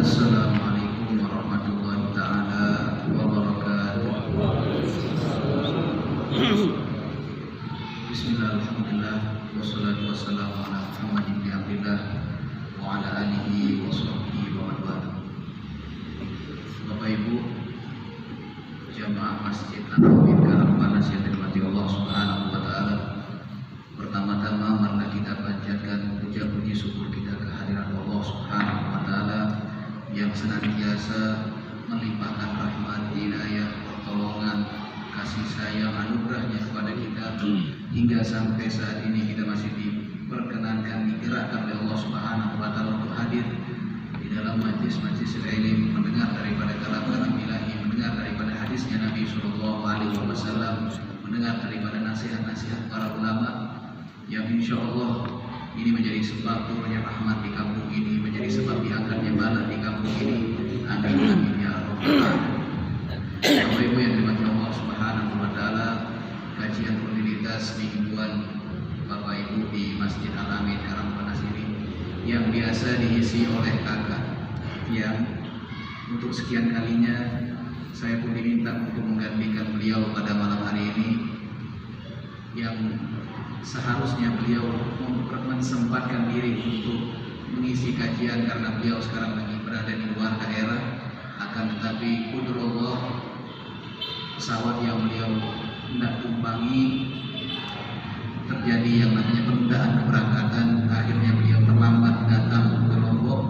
Assalamualaikum warahmatullahi ta'ala wabarakatuh. Bismillahirrahmanirrahim. Wassalatu wassalamu ala Muhammadin bin Abdillah wa ala alihi wa sahbihi wa man wala. Bapak Ibu jamaah Masjid An-Nawir Karangpanas yang dirahmati Allah Subhanahu wa taala. Pertama-tama marilah kita panjatkan puja-puji syukur kita kehadirat Allah Subhanahu wa taala yang senantiasa melimpahkan rahmat, hidayah, pertolongan, kasih sayang, anugerahnya kepada kita hingga sampai saat ini kita masih diperkenankan, digerakkan oleh Allah Subhanahu wa taala untuk hadir di dalam majlis-majlis ilmu, mendengar daripada kalam-kalam ilahi, mendengar daripada hadisnya Nabi sallallahu alaihi wasallam, mendengar daripada nasihat-nasihat para ulama yang insya Allah ini menjadi sebab turunnya rahmat di kampung ini, menjadi sebab diangkatnya bala di kampung ini. Amin amin ya rabbal alamin. Bapak Ibu yang dirahmati Allah Subhanahu wa taala, kajian rutinitas mingguan Bapak Ibu di Masjid Al-Amin Karangpanas ini yang biasa diisi oleh kakak yang untuk sekian kalinya saya pun diminta untuk menggantikan beliau pada malam hari ini, yang seharusnya beliau mensempatkan diri untuk mengisi kajian karena beliau sekarang lagi berada di luar daerah, akan tetapi qudrullah pesawat yang beliau hendak tumpangi terjadi yang namanya penundaan keberangkatan, akhirnya beliau terlambat datang ke Lombok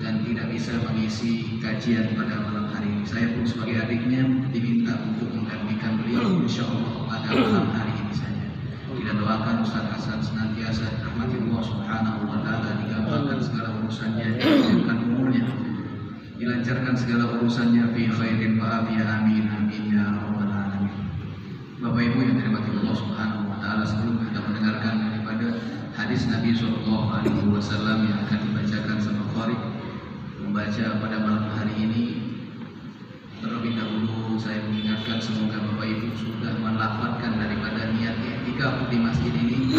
dan tidak bisa mengisi kajian pada malam hari ini. Saya pun sebagai adiknya diminta untuk menggantikan beliau insyaallah pada malam hari ini saja. Kita doakan Ustaz Hasan senantiasa dirahmati Allah Subhanahu wa taala, digampangkan segala urusannya, dilancarkan umurnya, dilancarkan segala urusannya fi khairin wa afiyah, amin amin ya rabbal alamin. Bapak Ibu yang dirahmati Allah Subhanahu wa taala, sebelum kita mendengarkan daripada hadis Nabi sallallahu alaihi wasallam yang akan dibacakan sama qari membaca pada malam hari ini, terlebih dahulu saya mengingatkan semoga Bapak Ibu sudah melafalkan daripada niat i'tikaf di masjid ini,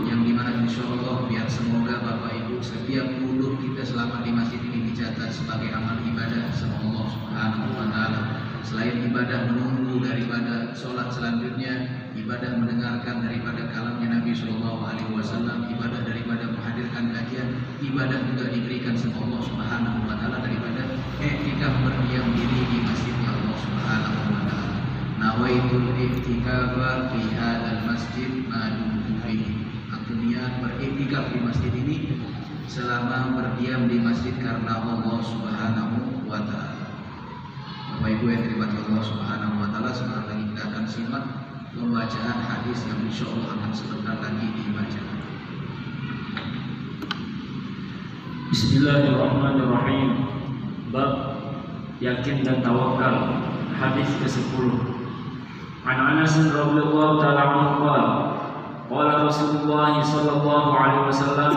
yang dimana insya Allah biar semoga Bapak Ibu setiap duduk kita selama di masjid ini dicatat sebagai amal ibadah sama Allah Subhanahu wa taala. Selain ibadah menunggu daripada sholat selanjutnya, ibadah mendengarkan daripada kalamnya Nabi Sallallahu Alaihi Wasallam, ibadah daripada menghadirkan kajian, ibadah juga diberikan sama Allah Subhanahu wa taala daripada i'tikaf berdiam diri di masjidnya Allah Subhanahu wa taala. Nawaitul i'tikafa fi hadzal masjid ma dumtu fihi. Aku niat beriktikaf di masjid ini selama berdiam di masjid karena Allah Subhanahu wa taala. Bapak Ibu yang dirahmati Allah Subhanahu wa taala, sekarang lagi kita akan simak pembacaan hadis yang insyaallah akan sebentar lagi dibaca. Bismillahirrahmanirrahim. Bab yakin dan tawakal. Hadis ke-10. An Anas radhiyallahu ta'ala anhu qala qala Rasulullah sallallahu alaihi wasallam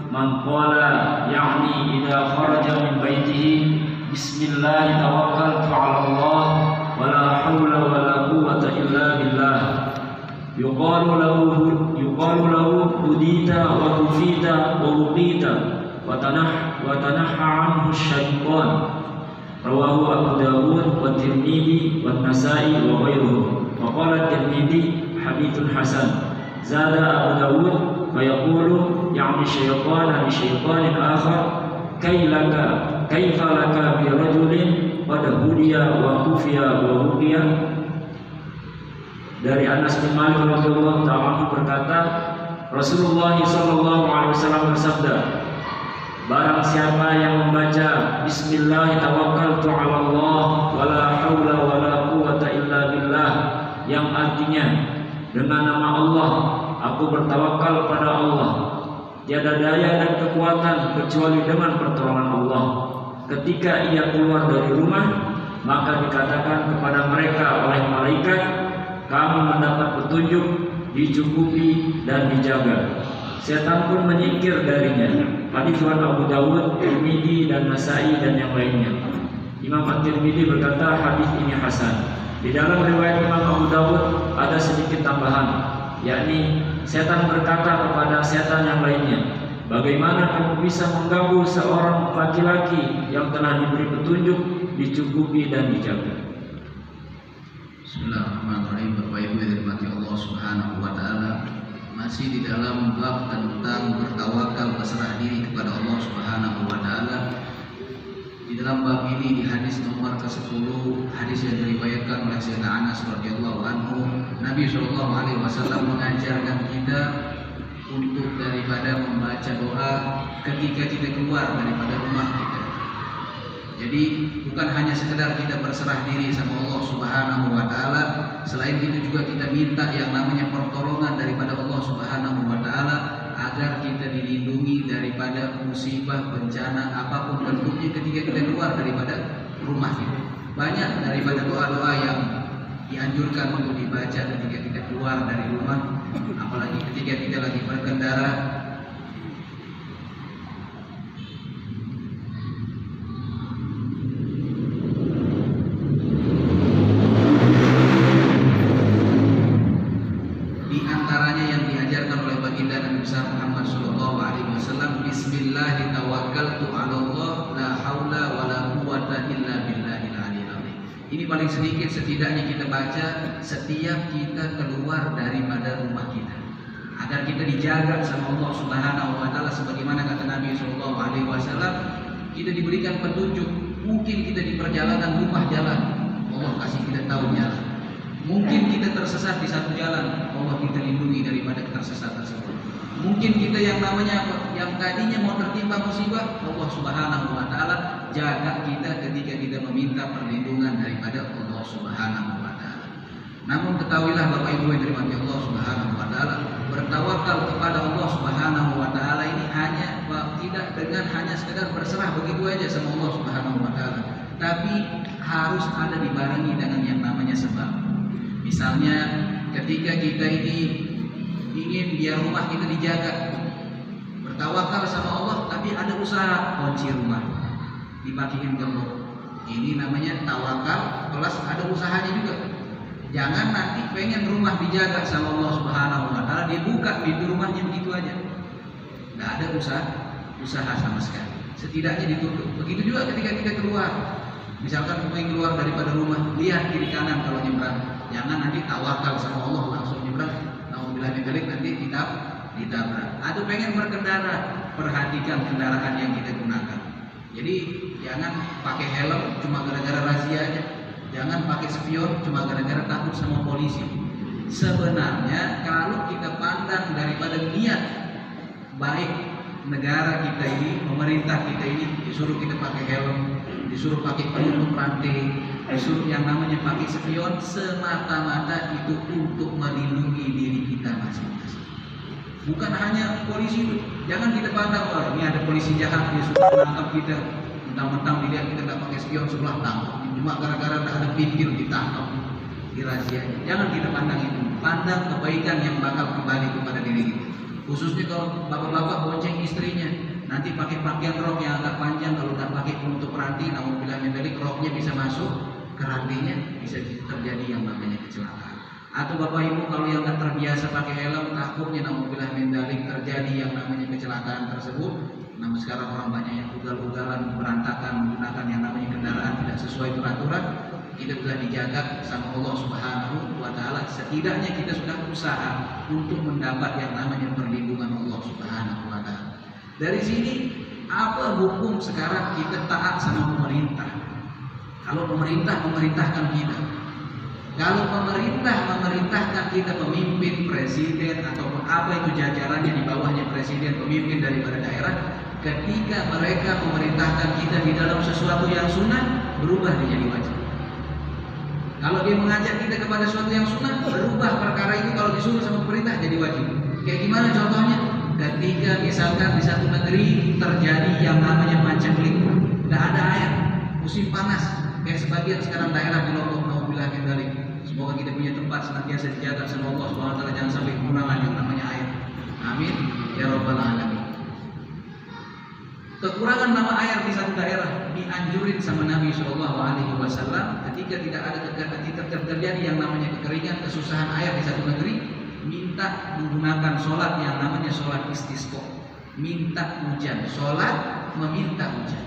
man qala ya'ni idza kharaja min baitihi bismillah tawakkaltu 'ala Allah wa la haula wa la quwwata illa billah yuqalu lahu hudita wa kufita wa wuqita wa tanahha 'anhu syaitan. Rawahu Abu Dawud wa Tirmidzi wa Nasa'i wa ghairuhu. Wa qala Tirmidzi haditsun hasan. Zada Abu Dawud fa yaqulu ya'ni syaitan li syaitanin akhar kaifa laka bi rajulin qad hudiya wa kufiya wa ruqiya. Dari Anas bin Malik radhiyallahu ta'ala berkata, Rasulullah sallallahu alaihi wasallam bersabda, barang siapa yang membaca bismillah tawakkaltu 'ala Allah wa la haula wa la quwwata illa billah, yang artinya dengan nama Allah aku bertawakal pada Allah, tiada daya dan kekuatan kecuali dengan pertolongan Allah. Ketika ia keluar dari rumah, maka dikatakan kepada mereka oleh malaikat, kamu mendapat petunjuk, dicukupi dan dijaga. Setan pun menyingkir darinya. Hadis riwayat Abu Dawud, Tirmidzi dan Nasa'i dan yang lainnya. Imam At-Tirmidzi berkata hadis ini hasan. Di dalam riwayat Imam Abu Dawud ada sedikit tambahan, yakni setan berkata kepada setan yang lainnya, Bagaimana kamu bisa mengganggu seorang laki-laki yang telah diberi petunjuk, dicukupi dan dijaga? Bismillahirrahmanirrahim. Bapak Ibu yang dirahmati Allah Subhanahu wa taala, masih di dalam bab tentang bertawakal, berserah diri kepada Allah Subhanahu wa taala. Di dalam bab ini di hadis nomor ke-10, hadis yang diriwayatkan oleh Sayyidina Anas radhiyallahu anhu, Nabi sallallahu alaihi wasallam mengajarkan kita untuk daripada membaca doa ketika kita keluar daripada rumah kita. Jadi bukan hanya sekedar kita berserah diri sama Allah Subhanahu wa taala, selain itu juga kita minta yang namanya pertolongan daripada Allah Subhanahu wa taala agar kita dilindungi daripada musibah, bencana apapun bentuknya ketika kita keluar daripada rumah kita. Banyak daripada doa-doa yang dianjurkan untuk dibaca ketika kita keluar dari rumah, apalagi ketika kita lagi berkendara. Di antaranya yang diajarkan oleh baginda Nabi besar Muhammad sallallahu alaihi wasallam, Bismillah tawakkaltu 'ala Allah, la haula wala quwwata illa billahil aliyil azim. Ini paling sedikit setidaknya kita baca setiap kita keluar daripada rumah kita, agar kita dijaga sama Allah Subhanahu wa taala. Sebagaimana kata Nabi sallallahu alaihi wasallam, kita diberikan petunjuk. Mungkin kita di perjalanan rumah jalan, Allah kasih kita tahu jalan. Mungkin kita tersesat di satu jalan, Allah kita lindungi daripada tersesat tersebut. Mungkin kita yang namanya yang tadinya mau tertimpa musibah, Allah Subhanahu wa taala jaga kita ketika kita meminta perlindungan daripada Allah Subhanahu wa taala. Namun ketahuilah Bapak Ibu yang dirahmati Allah Subhanahu wa taala, bertawakal kepada Allah Subhanahu wa taala ini hanya tidak dengan hanya sekedar berserah begitu aja sama Allah Subhanahu wa taala, tapi harus ada dibarengi dengan yang namanya sebab. Misalnya ketika kita ini ingin biar rumah kita dijaga, bertawakal sama Allah, tapi ada usaha kunci rumah dipakiin gembok. Ini namanya tawakal plus ada usahanya juga. Jangan nanti pengen rumah dijaga sama Allah Subhanahu wa taala, dia buka pintu rumahnya begitu aja, nggak ada usaha sama sekali, setidaknya ditutup. Begitu juga ketika kita keluar, misalkan kita yang keluar daripada rumah, lihat kiri kanan kalau nyebrang. Jangan nanti tawakal sama Allah langsung nyebrang, nauzubillah min dzalik, nanti ditabrak. Atau pengen berkendara, perhatikan kendaraan yang kita gunakan. Jadi jangan pakai helm cuma gara-gara razia aja. Jangan pakai spion cuma gara-gara takut sama polisi. Sebenarnya kalau kita pandang daripada niat baik negara kita ini, pemerintah kita ini, disuruh kita pakai helm, disuruh pakai penutup rantai, disuruh yang namanya pakai spion, semata-mata itu untuk melindungi diri kita masing-masing. Bukan hanya polisi itu. Jangan kita pandang, oh ini ada polisi jahat, dia suka menangkap kita, mentang-mentang dilihat kita nggak pakai spion sebelah tangkap, cuma gara-gara nggak ada pinggir ditangkap, dirazia. Jangan kita pandang itu. Pandang kebaikan yang bakal kembali kepada diri kita. Khususnya kalau bapak-bapak bonceng istrinya, nanti pakai pakaian rok yang agak panjang, kalau nggak pakai penutup rantai, nauzubillah min dzalik, roknya bisa masuk ke rantainya, bisa terjadi yang namanya kecelakaan. Atau bapak ibu kalau yang nggak terbiasa pakai helm, takutnya nauzubillah min dzalik terjadi yang namanya kecelakaan tersebut. Namun sekarang orang banyak yang ugal-ugalan, berantakan, menggunakan yang namanya kendaraan tidak sesuai peraturan. Kita sudah dijaga sama Allah Subhanahu wa taala. Setidaknya kita sudah berusaha untuk mendapat yang namanya perlindungan Allah Subhanahu wa taala. Dari sini apa hukum sekarang kita taat sama pemerintah? Kalau pemerintah memerintahkan kita, kalau pemerintah memerintahkan kita, pemimpin, presiden ataupun apa itu jajarannya di bawahnya presiden, pemimpin daripada daerah, ketika mereka memerintahkan kita di dalam sesuatu yang sunnah, berubah menjadi wajib. Kalau dia mengajak kita kepada sesuatu yang sunnah, berubah perkara itu kalau disuruh sama pemerintah jadi wajib. Kayak gimana contohnya? Ketika misalkan di satu negeri terjadi yang namanya pancaklik, tidak ada air, musim panas, kayak sebagian sekarang daerah di Lombok, nauzubillah min dzalik. Semoga kita punya tempat senantiasa dijaga sama Allah Subhanahu wa taala, jangan sampai kekurangan yang namanya air. Amin ya rabbal alamin. Kekurangan nama air di satu daerah dianjurin sama Nabi Shallallahu Alaihi Wasallam ketika tidak ada terjadi yang namanya kekeringan, kesusahan air di satu negeri, minta menggunakan sholat yang namanya sholat istisqa. minta hujan, sholat meminta hujan.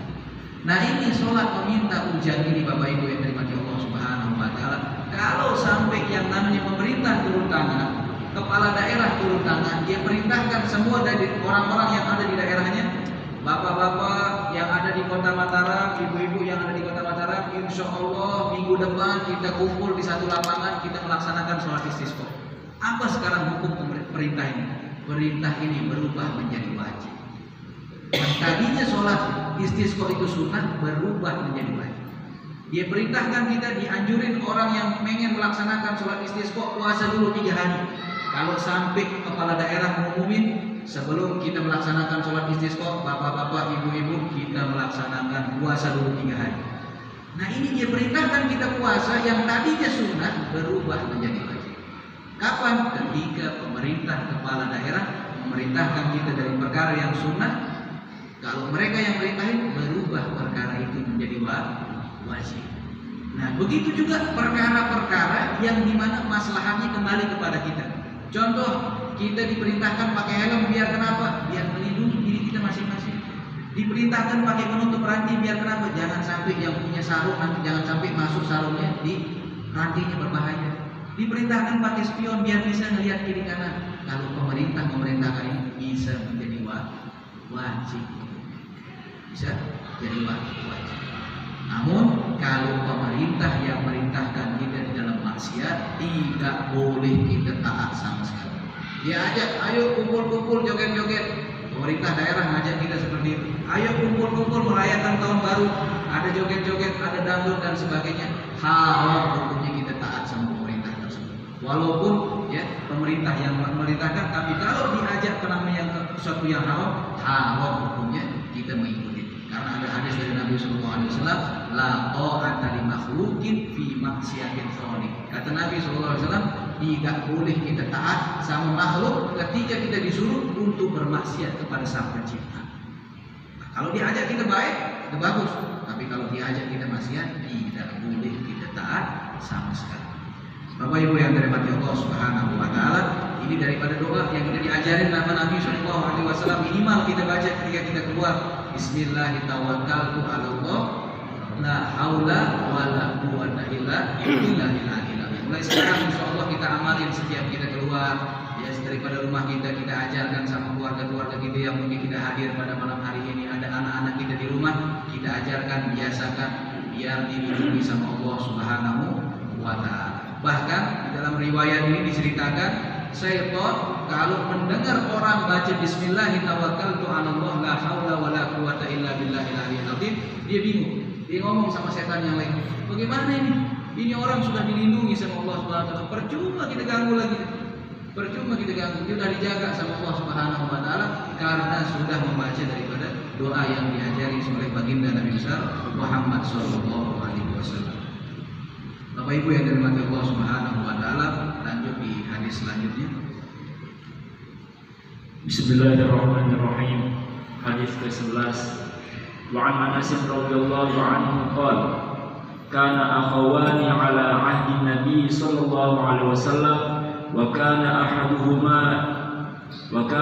Nah ini sholat meminta hujan ini Bapak Ibu yang dirahmati Allah Subhanahu wa Ta'ala. Kalau sampai yang namanya pemerintah turun tangan, kepala daerah turun tangan, dia perintahkan semua dari orang-orang yang ada di daerahnya, bapak-bapak yang ada di Kota Mataram, ibu-ibu yang ada di Kota Mataram, insya Allah minggu depan kita kumpul di satu lapangan, kita melaksanakan sholat istisqa. Apa sekarang hukum perintah ini? Perintah ini berubah menjadi wajib. Yang tadinya sholat istisqa itu sunnah berubah menjadi wajib. Dia perintahkan kita, dianjurin orang yang pengen melaksanakan sholat istisqa puasa dulu 3 hari. Kalau sampai kepala daerah mengumumin sebelum kita melaksanakan sholat istisqa, bapak-bapak, ibu-ibu, kita melaksanakan puasa dulu 3 hari. Nah ini dia perintahkan kita puasa yang tadinya sunnah berubah menjadi wajib. Kapan? Ketika pemerintah kepala daerah memerintahkan kita dari perkara yang sunnah, kalau mereka yang merintahin berubah perkara itu menjadi wajib. Nah begitu juga perkara-perkara yang dimana maslahatnya kembali kepada kita. Contoh, kita diperintahkan pakai helm biar kenapa? Biar melindungi diri kita masing-masing. Diperintahkan pakai penutup rantai biar kenapa? Jangan sampai yang punya sarung nanti jangan sampai masuk sarungnya di rantainya berbahaya. Diperintahkan pakai spion biar bisa melihat kiri kanan. Kalau pemerintah memerintahkan ini bisa menjadi wajib. Bisa jadi wajib. Namun kalau pemerintah yang merintahkan kita di dalam maksiat, tidak boleh kita taat sama sekali. Dia ajak, ayo kumpul-kumpul joget-joget. Pemerintah daerah ngajak kita seperti itu. Ayo kumpul-kumpul merayakan tahun baru. Ada joget-joget, ada dangdut dan sebagainya. Haram hukumnya kita taat sama pemerintah tersebut. Walaupun ya pemerintah yang memerintahkan, tapi kalau diajak ke namanya sesuatu yang haram hukumnya kita mengikuti. Karena ada hadis dari Nabi SAW, la ta'ata li makhluqin fi maksiatil khaliq. Kata Nabi SAW, tidak boleh kita taat sama makhluk ketika kita disuruh untuk bermaksiat kepada Sang Pencipta. Nah, kalau diajak kita baik, itu bagus. Tapi kalau diajak kita maksiat, tidak boleh kita taat sama sekali. Bapak Ibu yang dirahmati Allah Subhanahu wa Ta'ala, ini daripada doa yang kita diajarin nama Nabi SAW, minimal kita baca ketika kita keluar. Bismillahirrahmanirrahim. La haula wa la quwwata illa billah. Mulai sekarang insyaallah kita amalin setiap kita keluar, ya daripada rumah kita ajarkan sama keluarga-keluarga kita yang mungkin tidak hadir pada malam hari ini, ada anak-anak kita di rumah, kita ajarkan, biasakan biar dilindungi sama Allah Subhanahu wa Ta'ala. Bahkan di dalam riwayat ini diceritakan, syaitan kalau mendengar orang baca Bismillahirrahmanirrahim, la haula wa la quwwata illa billahil aliyyil azim, dia bingung. Dia ngomong sama setan yang lain, bagaimana ini? Ini orang sudah dilindungi sama Allah Subhanahu wa Ta'ala. Percuma kita ganggu lagi. Percuma kita ganggu. Dia sudah dijaga sama Allah Subhanahu wa Ta'ala karena sudah membaca daripada doa yang diajari oleh baginda Nabi besar Muhammad sallallahu alaihi wasallam. Bapak Ibu yang dirahmati Allah Subhanahu wa Ta'ala, lanjut di hadis selanjutnya. Bismillahirrahmanirrahim. Hadis ke-11. Wa an Anas radhiyallahu anhu qala kana akhawani ala ahdi Nabi sallallahu alaihi wasallam wa kana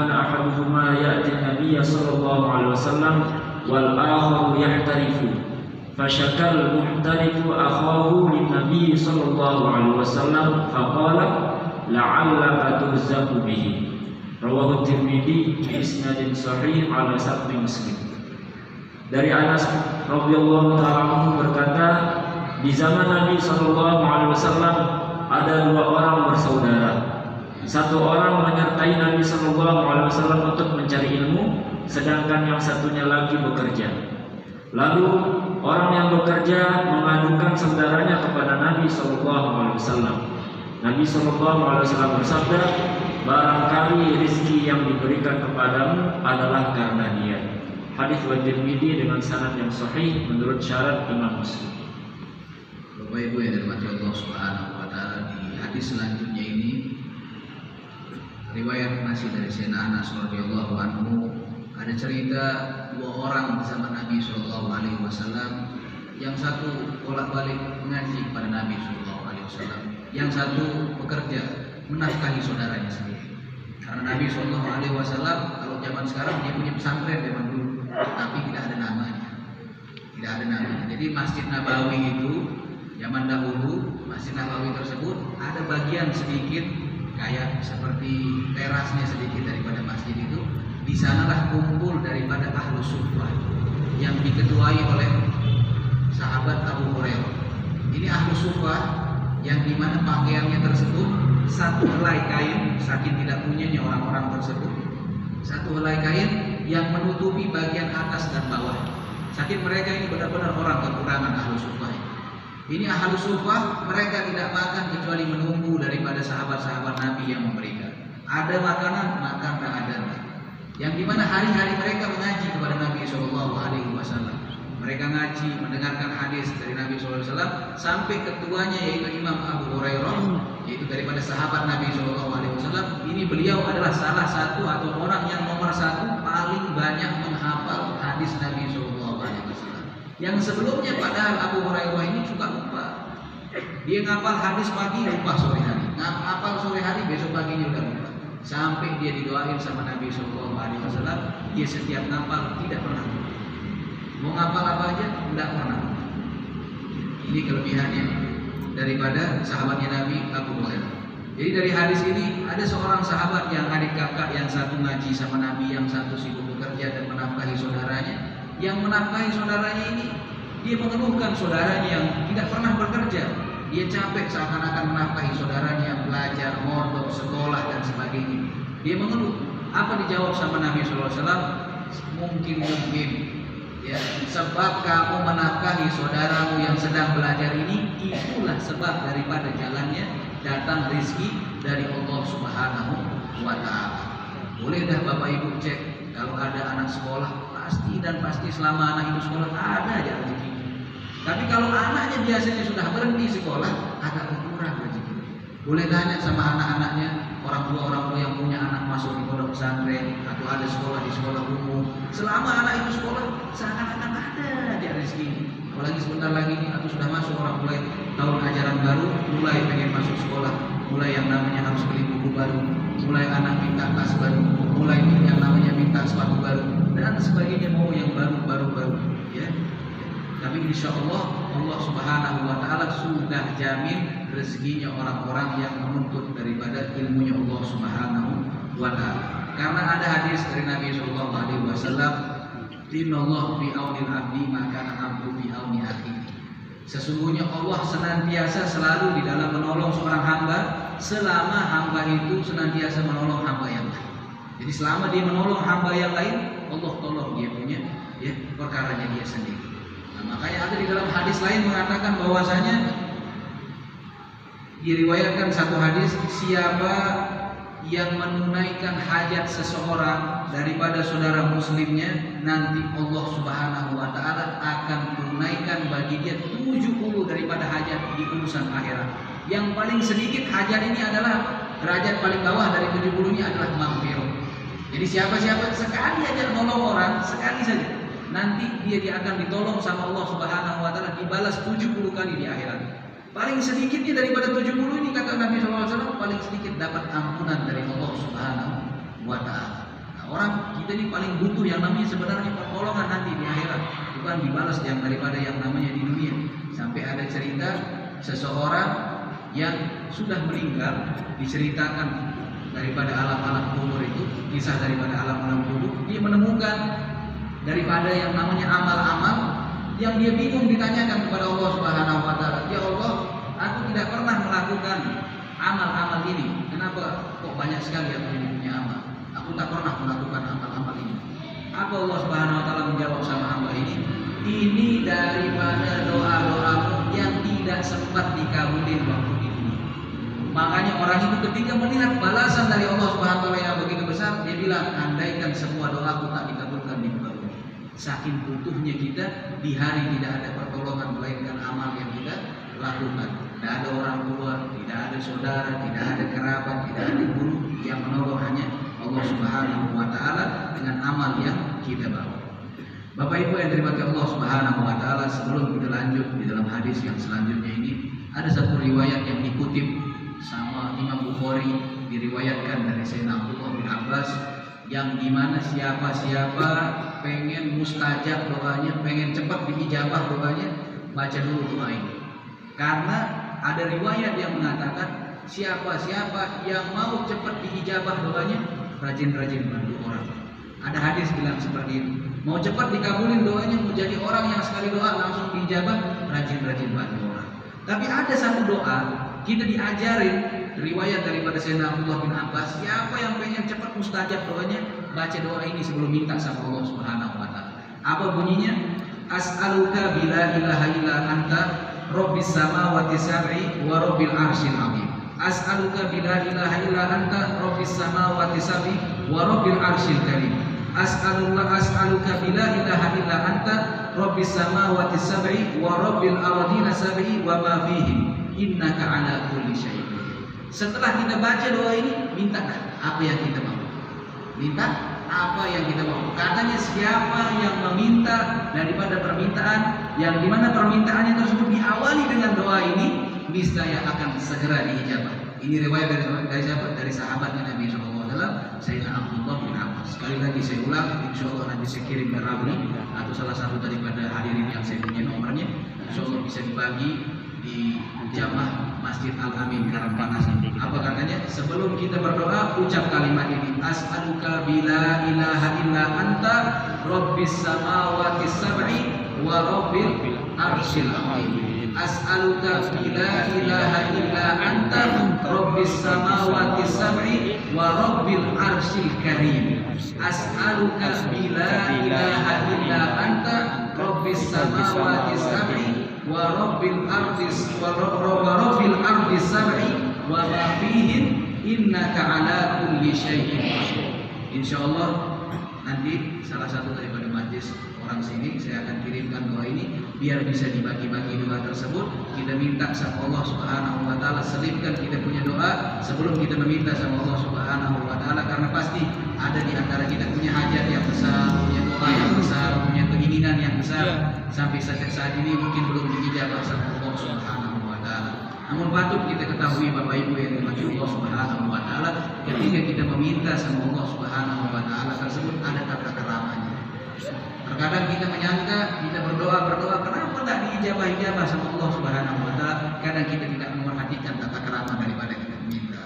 ahaduhuma ya'ti Nabi sallallahu alaihi wasallam wal akharu yahtarifu fashakal muhtarifu akhahu lin Nabi sallallahu alaihi wasallam faqala la'allaka tuzaku bihi. Rawahu Tirmidzi bi isnadin sahih ala sahih Muslim. Dari Anas radhiyallahu ta'ala berkata, di zaman Nabi sallallahu alaihi wasallam ada 2 orang bersaudara. Satu orang menyertai Nabi sallallahu alaihi wasallam untuk mencari ilmu, sedangkan yang satunya lagi bekerja. Lalu orang yang bekerja mengadukan saudaranya kepada Nabi sallallahu alaihi wasallam. Nabi sallallahu alaihi wasallam bersabda, barangkali rezeki yang diberikan kepadamu adalah karena dia. Hadis riwayat Tirmidzi dengan sanad yang sahih menurut syarat Imam Muslim. Bapak Ibu yang dirahmati Allah Subhanahu wa Ta'ala, di hadis selanjutnya ini riwayat masih dari Sayyidina Anas radhiyallahu anhu, ada cerita 2 orang bersama Nabi sallallahu alaihi wasallam. Yang satu bolak-balik mengaji kepada Nabi sallallahu alaihi wasallam, yang satu bekerja menafkahi saudaranya sendiri. Karena Nabi SAW kalau zaman sekarang dia punya pesantren zaman dulu, tapi tidak ada namanya. Tidak ada namanya. Jadi Masjid Nabawi itu zaman dahulu, Masjid Nabawi tersebut ada bagian sedikit kayak seperti terasnya sedikit daripada masjid itu. Di sanalah kumpul daripada Ahlus Suffah yang diketuai oleh sahabat Abu Hurairah. Ini Ahlus Suffah yang dimana pakaiannya tersebut satu helai kain, saking tidak punyanya orang-orang tersebut, satu helai kain yang menutupi bagian atas dan bawah. Saking mereka ini benar-benar orang kekurangan Ahlus Suffah. Ini Ahlus Suffah, mereka tidak makan kecuali menunggu daripada sahabat-sahabat Nabi yang memberikan. Ada makanan, makan tak ada. Yang dimana hari-hari mereka mengaji kepada Nabi SAW. Mereka ngaji, mendengarkan hadis dari Nabi SAW sampai ketuanya yaitu Imam Abu Hurairah, yaitu daripada sahabat Nabi SAW. Ini beliau adalah salah satu atau orang yang nomor satu paling banyak menghafal hadis Nabi SAW. Yang sebelumnya padahal Abu Hurairah ini suka lupa. Dia ngapal hadis pagi, lupa sore hari. Ngapal sore hari, besok paginya udah lupa. Sampai dia didoain sama Nabi SAW, dia setiap ngapal tidak pernah lupa. Mau ngapal apa aja, tidak pernah. Ini kelebihannya daripada sahabatnya Nabi Abu Hurairah. Jadi dari hadis ini ada seorang sahabat yang adik kakak, yang satu ngaji sama Nabi, yang satu sibuk bekerja dan menafkahi saudaranya. Yang menafkahi saudaranya ini, dia mengeluhkan saudaranya yang tidak pernah bekerja. Dia capek seakan-akan menafkahi saudaranya yang belajar, mondok, sekolah dan sebagainya. Dia mengeluh. Apa dijawab sama Nabi SAW? Mungkin ya, sebab kamu menafkahi saudaramu yang sedang belajar ini, itulah sebab daripada jalannya datang rezeki dari Allah Subhanahu wa Ta'ala. Boleh dah Bapak Ibu cek, kalau ada anak sekolah pasti selama anak itu sekolah ada aja rezeki. Tapi kalau anaknya biasanya sudah berhenti sekolah, agak berkurang rezeki. Boleh tanya sama anak-anaknya, orang tua yang punya anak masuk di pondok pesantren atau ada sekolah di sekolah umum. Selama anak itu sekolah, seakan-akan ada aja rezeki. Apalagi sebentar lagi nih, atau sudah masuk orang mulai tahun ajaran baru, mulai pengen masuk sekolah, mulai yang namanya harus beli buku baru, mulai anak minta tas baru, mulai yang namanya minta sepatu baru dan sebagainya, mau yang baru ya. Tapi insya Allah Subhanahu wa Ta'ala sudah jamin rezekinya orang-orang yang menuntut daripada ilmunya Allah Subhanahu wa Ta'ala. Karena ada hadis dari Nabi Sallallahu Alaihi Wasallam, Inallahu fi aunil abdi maka abdu fi auni akhihi. Sesungguhnya Allah senantiasa selalu di dalam menolong seorang hamba selama hamba itu senantiasa menolong hamba yang lain. Jadi selama dia menolong hamba yang lain, Allah tolong dia punya ya perkaranya dia sendiri. Nah, makanya ada di dalam hadis lain mengatakan bahwasanya diriwayatkan satu hadis, siapa yang menunaikan hajat seseorang daripada saudara muslimnya, nanti Allah Subhanahu wa Ta'ala akan tunaikan bagi dia 70 daripada hajat di urusan akhirat. Yang paling sedikit hajat ini adalah derajat paling bawah dari 70 ini adalah maghfirah. Jadi siapa-siapa sekali aja nolong orang, sekali saja, nanti dia akan ditolong sama Allah Subhanahu wa Ta'ala, dibalas 70 kali di akhirat. Paling sedikitnya daripada 70 ini kata Nabi SAW, paling sedikit dapat ampunan dari Allah Subhanahu wa Ta'ala. Nah, orang kita ini paling butuh yang namanya sebenarnya pertolongan nanti di akhirat, bukan dibalas yang daripada yang namanya di dunia. Sampai ada cerita seseorang yang sudah meninggal, diceritakan daripada alam-alam kubur itu, kisah daripada alam-alam kubur, dia menemukan daripada yang namanya amal-amal yang dia bingung, ditanyakan kepada Allah Subhanahu wa Ta'ala, ya Allah, aku tidak pernah melakukan amal-amal ini, kenapa kok banyak sekali aku ini punya amal? Aku tak pernah melakukan amal-amal ini. Apa Allah Subhanahu wa Ta'ala menjawab sama hamba ini daripada doa-doamu yang tidak sempat dikabulin waktu di dunia. Makanya orang itu ketika melihat balasan dari Allah Subhanahu wa Ta'ala yang begitu besar, dia bilang, andaikan semua doaku tak dikabulkan di muka bumi. Saking butuhnya kita di hari tidak ada pertolongan melainkan amal yang kita lakukan. Tidak ada orang tua, tidak ada saudara, tidak ada kerabat, tidak ada guru, yang menolong hanya Allah Subhanahu wa Ta'ala dengan amal yang kita bawa. Bapak Ibu yang dirahmati Allah Subhanahu wa Ta'ala, sebelum kita lanjut di dalam hadis yang selanjutnya ini, ada satu riwayat yang dikutip sama Imam Bukhari diriwayatkan dari Sayyidina Abdullah bin Abbas, yang dimana siapa-siapa pengen mustajab doanya, pengen cepat diijabah doanya, baca dulu doa ini. Karena ada riwayat yang mengatakan siapa-siapa yang mau cepat diijabah doanya, rajin-rajin bantu orang. Ada hadis bilang seperti itu. Mau cepat dikabulin doanya, mau jadi orang yang sekali doa langsung diijabah, rajin-rajin bantu orang. Tapi ada satu doa kita diajarin, riwayat daripada Sayyidina Abdullah bin Abbas, siapa yang pengen cepat mustajab doanya, baca doa ini sebelum minta sama Allah Subhanahu wa taala. Apa bunyinya? As'aluka bila ilaha illa anta rabbis samawati sab'i wa rabbil arsyil azim. As'aluka bila ilaha illa anta rabbis samawati sab'i wa rabbil arsyil karim. As'aluka bila ilaha illa anta rabbis samawati sab'i wa rabbil ardina sab'i wa ma fihim innaka ala kulli syai'in qadir. Setelah kita baca doa ini, mintakan apa yang kita mau. Minta apa yang kita mau. Katanya siapa yang meminta daripada permintaan yang dimana permintaannya tersebut diawali dengan doa ini, niscaya akan segera diijabah. Ini riwayat dari siapa? Dari sahabatnya Nabi SAW, Sayyidina Abdullah bin Abbas. Sekali lagi saya ulang, insya Allah nanti saya kirim ke Rabli atau salah satu daripada hadirin yang saya punya nomornya, insya Allah bisa dibagi di jamaah Masjid Al-Amin Karangpanas. Apa katanya? Sebelum kita berdoa, ucap kalimat ini: As'aluka bila ilaha illa anta rabbis samawati sab'i wa rabbil arsyil azim. As'aluka bila ilaha illa anta rabbis samawati sab'i wa rabbil arsyil karim. As'aluka bila ilaha illa anta rabbis samawati sab'i wa rabbil ardis wa rabbil ardis sab'i wa ma fihim innaka ala kulli syai'in qadir. Insyaallah nanti salah satu daripada majlis orang sini saya akan kirimkan doa ini biar bisa dibagi-bagi doa tersebut. Kita minta sama Allah Subhanahu wa taala, selipkan kita punya doa sebelum kita meminta sama Allah Subhanahu wa taala, karena pasti ada di antara kita punya hajat yang besar, punya doa yang besar, punya keinginan yang besar, sampai saat ini mungkin belum diijabah sama Allah Subhanahu wa taala. Namun patut kita ketahui Bapak Ibu yang dimaksud Allah Subhanahu wa taala, ketika kita meminta sama Allah Subhanahu wa taala tersebut ada tata keramanya. Terkadang kita menyangka kita berdoa kenapa tidak diijabah sama Allah Subhanahu wa taala? Kadang kita tidak memperhatikan tata kerama daripada kita meminta.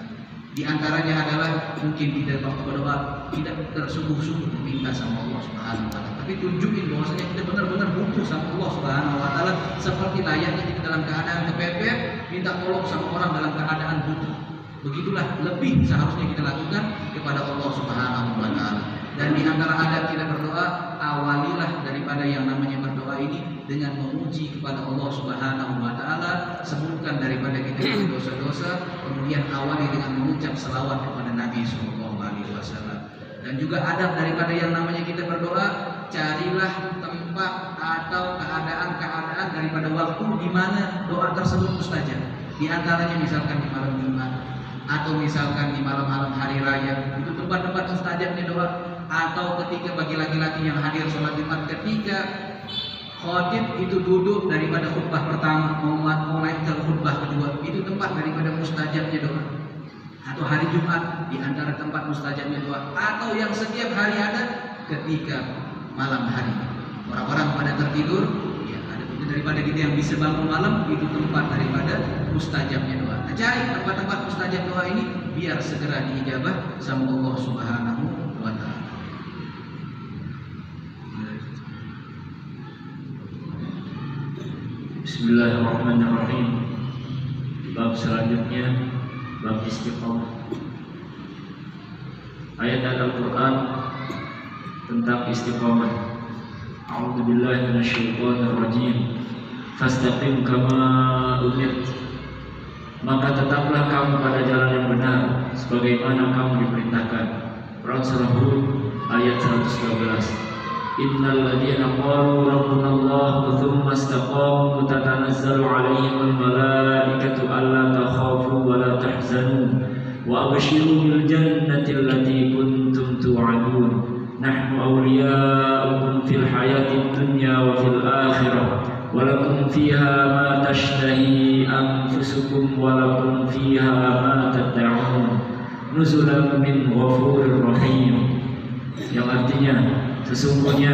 Di antaranya adalah mungkin kita waktu berdoa tidak tersungguh-sungguh meminta sama Allah Subhanahu wa taala, tapi tunjukin bahwasanya kita benar-benar butuh sama Allah Subhanahu wa taala, seperti layaknya kita dalam keadaan kepepet minta tolong sama orang dalam keadaan butuh. Begitulah lebih seharusnya kita lakukan kepada Allah Subhanahu wa taala. Dan di antara adab kita berdoa, awalilah daripada yang namanya berdoa ini dengan memuji kepada Allah Subhanahu wa taala, sebutkan daripada kita dosa-dosa, kemudian awali dengan mengucap selawat kepada Nabi sallallahu alaihi wasallam. Dan juga adab daripada yang namanya kita berdoa, carilah tempat atau keadaan-keadaan daripada waktu di mana doa tersebut mustajab. Di antaranya misalkan di malam Jumat, atau misalkan di malam-malam hari raya, itu tempat-tempat mustajabnya doa. Atau ketika bagi laki-laki yang hadir sholat Jumat, ketika khatib itu duduk daripada khutbah pertama mau naik ke khutbah kedua, itu tempat daripada mustajabnya doa. Atau hari Jumat di antara tempat mustajabnya doa. Atau yang setiap hari ada ketika malam hari orang-orang pada tertidur, ya ada daripada kita yang bisa bangun malam, itu tempat daripada mustajabnya doa. Nah, cari tempat-tempat mustajab doa ini biar segera diijabah sama Allah Subhanahu wa taala. Bismillahirrahmanirrahim. Bab selanjutnya, bab istiqamah. Ayat Al-Quran tentang istiqamah. A'udzubillahi minasyaitonirrajim. Fastaqim kama umirt. Maka tetaplah kamu pada jalan yang benar sebagaimana kamu diperintahkan. Quran surah Hud ayat 112. Innal ladzina qalu rabbuna Allah tsumma istaqamu tatanazzalu 'alaihimul malaikatu alla takhafu wa la tahzanu wa abshiru bil jannati allati kuntum tu'adun nahnu awliya'ukum fil hayatid dunya wa fil akhirah wa lakum fiha ma tashtahi anfusukum wa lakum fiha ma tad'un nuzulan min ghafurir rahim, yang artinya sesungguhnya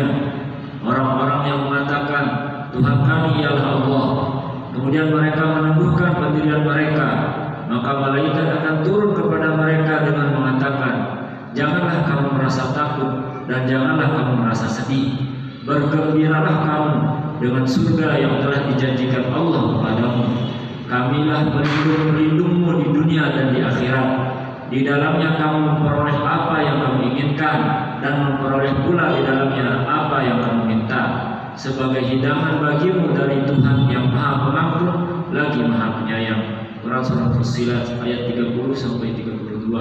orang-orang yang mengatakan Tuhan kami ialah Allah, kemudian mereka meneguhkan pendirian mereka, maka malaikat akan turun kepada mereka dengan mengatakan, janganlah kamu merasa takut dan janganlah kamu merasa sedih, bergembiralah kamu dengan surga yang telah dijanjikan Allah kepadamu. Kamilah pelindung-pelindungmu di dunia dan di akhirat. Di dalamnya kamu memperoleh apa yang kamu inginkan dan memperoleh pula di dalamnya apa yang kamu minta, sebagai hidangan bagimu dari Tuhan yang Maha Pengampun lagi Maha Penyayang. Quran surah Fussilat ayat 30 sampai 32.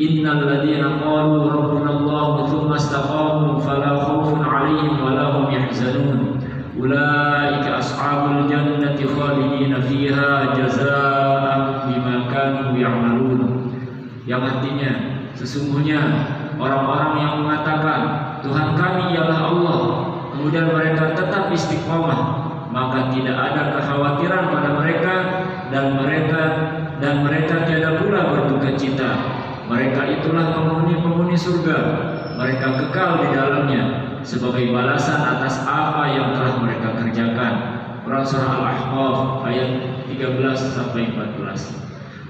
Innal ladzina qalu rabbuna Allah tsumma istaqamu fala khaufun 'alaihim wa la hum yahzanun. Ulaika ashabul jannati khalidina fiha jazaa'an bima kanu ya'malun. Yang artinya sesungguhnya orang-orang yang mengatakan Tuhan kami ialah Allah, kemudian mereka tetap istiqomah, maka tidak ada kekhawatiran pada mereka dan mereka tiada pula berduka cita. Mereka itulah penghuni-penghuni surga, mereka kekal di dalamnya sebagai balasan atas apa yang telah mereka kerjakan. Quran surah Al-Ahqaf ayat 13 sampai 14.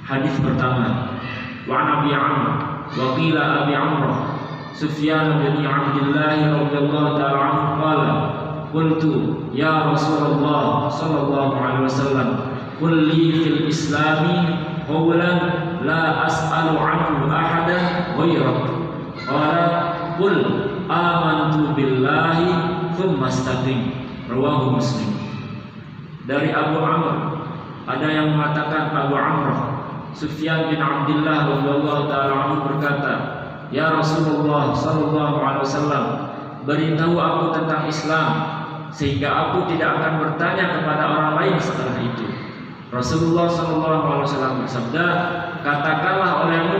Hadis pertama, wa Nabi Amr wa qila Abi Amr Sufyan bin Abdullah radhiyallahu ta'ala anhu qala qultu ya Rasulullah sallallahu alaihi wasallam qul li fil islami qawlan la as'alu anhu ahadan ghairak. Qala qul amantu billahi thumma istaqim. Rawahu Muslim. Dari Abu Amr, ada yang mengatakan Abu Amr Sufyan bin Abdullah radhiyallahu ta'ala anhu berkata, ya Rasulullah sallallahu alaihi wasallam, beritahu aku tentang Islam sehingga aku tidak akan bertanya kepada orang lain setelah itu. Rasulullah sallallahu alaihi wasallam bersabda, katakanlah olehmu,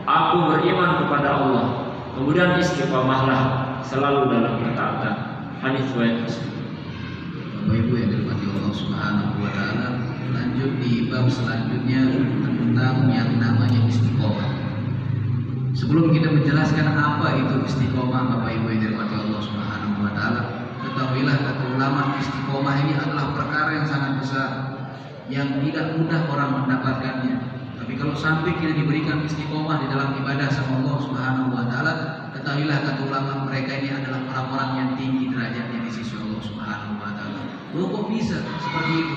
aku beriman kepada Allah, kemudian istiqomahlah selalu dalam ketaatan. Hadis riwayat Muslim. Bapak Ibu yang dirahmati Allah Subhanahu wa taala, lanjut di bab selanjutnya tentang yang namanya istiqomah. Sebelum kita menjelaskan apa itu istiqomah, Bapak Ibu yang dirahmati Allah Subhanahu wa taala, ketahuilah kata ulama, istiqomah ini adalah perkara yang sangat besar yang tidak mudah orang mendapatkannya. Tapi kalau sampai kita diberikan istiqomah di dalam ibadah sama Allah Subhanahu wa taala, ketahuilah kata ulama, mereka ini adalah orang-orang yang tinggi derajatnya di sisi Allah Subhanahu wa taala. Loh, kok bisa seperti itu?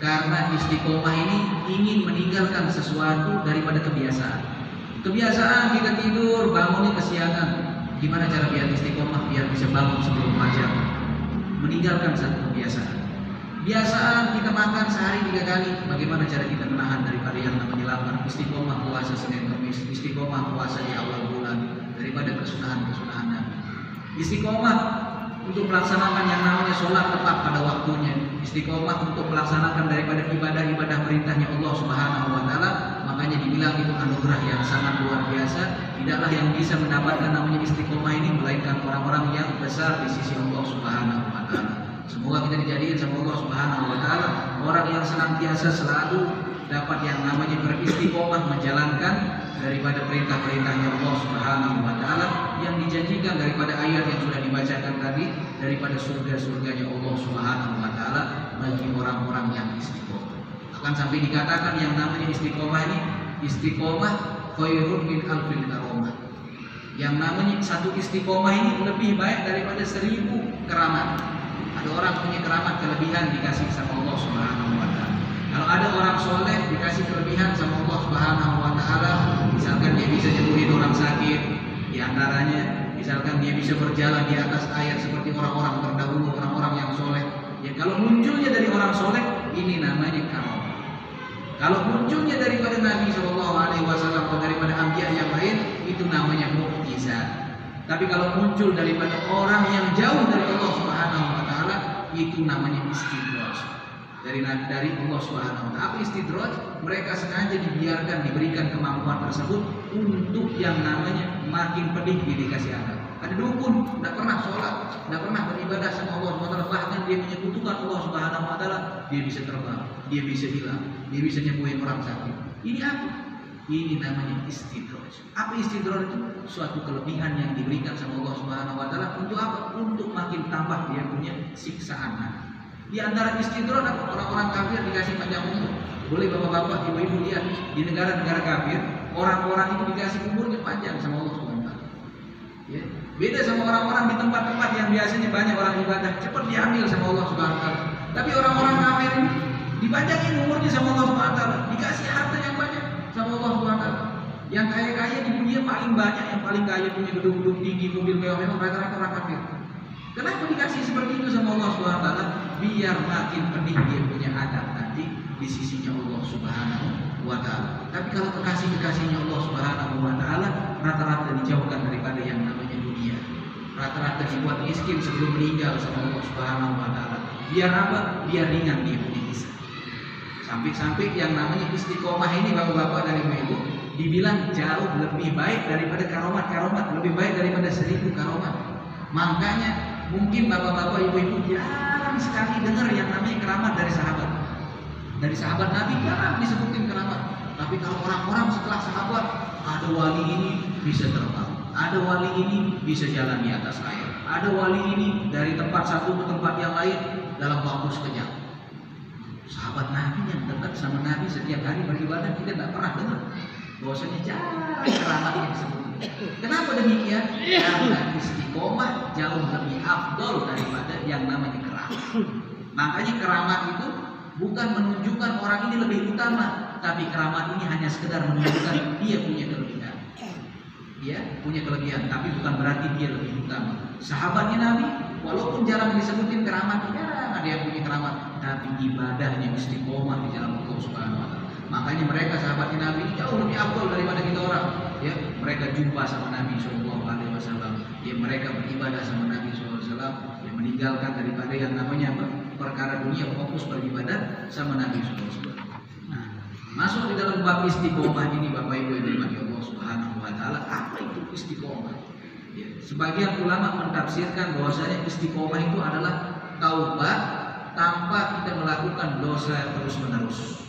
Karena istiqomah ini ingin meninggalkan sesuatu daripada kebiasaan. Kebiasaan kita tidur, bangunnya kesiangan. Gimana cara biar istiqomah, biar bisa bangun sebelum fajar? Meninggalkan satu kebiasaan. Biasaan kita makan sehari 3 kali. Bagaimana cara kita menahan daripada yang namanya lapar? Istiqomah puasa Senin Kamis, istiqomah puasa di awal bulan, daripada kesunahan-kesunahan Nabi. Istiqomah untuk melaksanakan yang namanya sholat tepat pada waktunya. Istiqomah untuk melaksanakan daripada ibadah-ibadah perintahnya Allah Subhanahu wa taala. Makanya dibilang itu anugerah yang sangat luar biasa. Tidaklah yang bisa mendapatkan namanya istiqomah ini melainkan orang-orang yang besar di sisi Allah Subhanahu wa taala. Semoga kita dijadikan sama Allah Subhanahu wa taala orang yang senantiasa selalu dapat yang namanya beristiqomah menjalankan daripada perintah-perintahnya Allah Subhanahu wa taala, yang dijanjikan daripada ayat yang sudah dibacakan tadi, daripada surga-surganya Allah Subhanahu wa taala bagi orang-orang yang istiqomah. Akan sampai dikatakan yang namanya istiqomah ini, istiqomah khairun min alfil karamah. Yang namanya satu istiqomah ini lebih baik daripada 1000 keramat. Ada orang punya keramat kelebihan dikasih sama Allah Subhanahu wa taala. Kalau ada orang soleh dikasih kelebihan sama Allah Subhanahu wa taala, misalkan dia bisa nyembuhin orang sakit, di antaranya misalkan dia bisa berjalan di atas air seperti orang-orang terdahulu, orang-orang yang soleh. Ya, kalau munculnya dari orang soleh, ini namanya karamah. Kalau munculnya daripada Nabi SAW atau daripada anbiya yang lain, itu namanya mukjizat. Tapi kalau muncul daripada orang yang jauh dari Allah Subhanahu wa taala, itu namanya istidraj. Dari Allah Subhanahu wa taala. Istidraj, mereka sengaja dibiarkan, diberikan kemampuan tersebut untuk yang namanya makin pedih dikasih akal. Ada dukun, tidak pernah sholat, tidak pernah beribadah sama Allah Subhanahu wa taala, bahkan dia menyekutukan Allah Subhanahu wa taala, dia bisa terbang, dia bisa hilang, dia bisa nyembuhin orang sakit. Ini apa? Ini namanya istidraj. Apa istidraj itu? Suatu kelebihan yang diberikan sama Allah Subhanahu wa taala untuk apa? Untuk makin tambah dia punya siksaan nanti. Di antara istidraj apa? Orang-orang kafir dikasih panjang umur. Boleh bapak-bapak, ibu-ibu lihat di negara-negara kafir, orang-orang itu dikasih umurnya panjang sama Allah Subhanahu wa taala. Ya. Beda sama orang-orang di tempat-tempat yang biasanya banyak orang ibadah, cepat diambil sama Allah Subhanahu wa taala. Tapi orang-orang kafir ini dipanjangin umurnya sama Allah Subhanahu wa taala, dikasih harta yang banyak sama Allah Subhanahu wa taala. Yang kaya-kaya di dunia paling banyak, yang paling kaya punya gedung-gedung tinggi, mobil mewah-mewah, rata-rata orang kafir. Kenapa dikasih seperti itu sama Allah Subhanahu wa taala? Biar makin pedih dia punya adab nanti di sisinya Allah Subhanahu wa taala. Tapi kalau kekasih-kekasihnya Allah Subhanahu wa taala rata-rata dijauhkan daripada yang namanya dunia. Rata-rata dibuat miskin sebelum meninggal sama Allah Subhanahu wa taala. Biar apa? Biar ringan dia punya hisab. Sampai-sampai yang namanya istiqomah ini bapak-bapak dan ibu-ibu dibilang jauh lebih baik daripada karomat, lebih baik daripada 1000 karomat. Makanya mungkin bapak-bapak ibu-ibu jarang sekali dengar yang namanya keramat dari sahabat. Dari sahabat Nabi jarang disebutin keramat. Tapi kalau orang-orang setelah sahabat, ada wali ini bisa terbang, ada wali ini bisa jalan di atas air, ada wali ini dari tempat satu ke tempat yang lain dalam waktu sekejap. Sahabat Nabi yang dekat sama Nabi setiap hari beribadah, kita tidak pernah dengar bahwasanya jarang keramat yang disebut. Kenapa demikian? Karena istiqomah jauh lebih afdol daripada yang namanya keramat. Makanya keramat itu bukan menunjukkan orang ini lebih utama, tapi keramat ini hanya sekedar menunjukkan dia punya kelebihan. Dia punya kelebihan, tapi bukan berarti dia lebih utama. Sahabatnya Nabi, walaupun jarang disebutin keramat, jarang ada yang punya keramat, tapi ibadahnya istiqomah di dalam Allah Subhanahu wa taala. Makanya mereka sahabatnya Nabi jauh lebih afdal daripada kita orang. Ya, mereka jumpa sama Nabi Shallallahu Alaihi Wasallam. Ya, mereka beribadah sama Nabi Shallallahu Alaihi Wasallam. Ya, meninggalkan daripada yang namanya perkara dunia, fokus beribadah sama Nabi Shallallahu Alaihi Wasallam. Nah, masuk di dalam bab istiqomah ini, Bapak Ibu yang dirahmati Allah Subhanahu wa taala. Apa itu istiqomah? Ya, sebagian ulama mentafsirkan bahwasanya istiqomah itu adalah taubat tanpa kita melakukan dosa terus-menerus.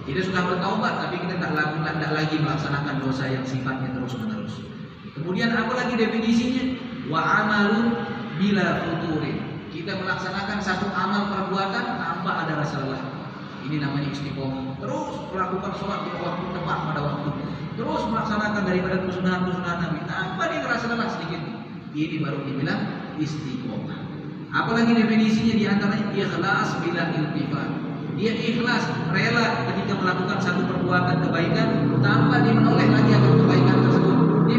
Kita sudah bertaubat, tapi kita tidak lagi melaksanakan dosa yang sifatnya terus-menerus. Kemudian apa lagi definisinya? Wa amalun bila futurin. Kita melaksanakan satu amal perbuatan tanpa ada rasa lelah. Ini namanya istiqomah. Terus melakukan sholat di waktu tepat pada waktu. Terus melaksanakan daripada kesunahan-kesunahan Nabi tanpa dia merasa lelah sedikit. Ini baru dibilang istiqomah. Apalagi definisinya di antaranya ikhlas bila iltifat. Dia ikhlas, rela ketika melakukan satu perbuatan kebaikan tanpa dia menoleh lagi akan kebaikan tersebut. Dia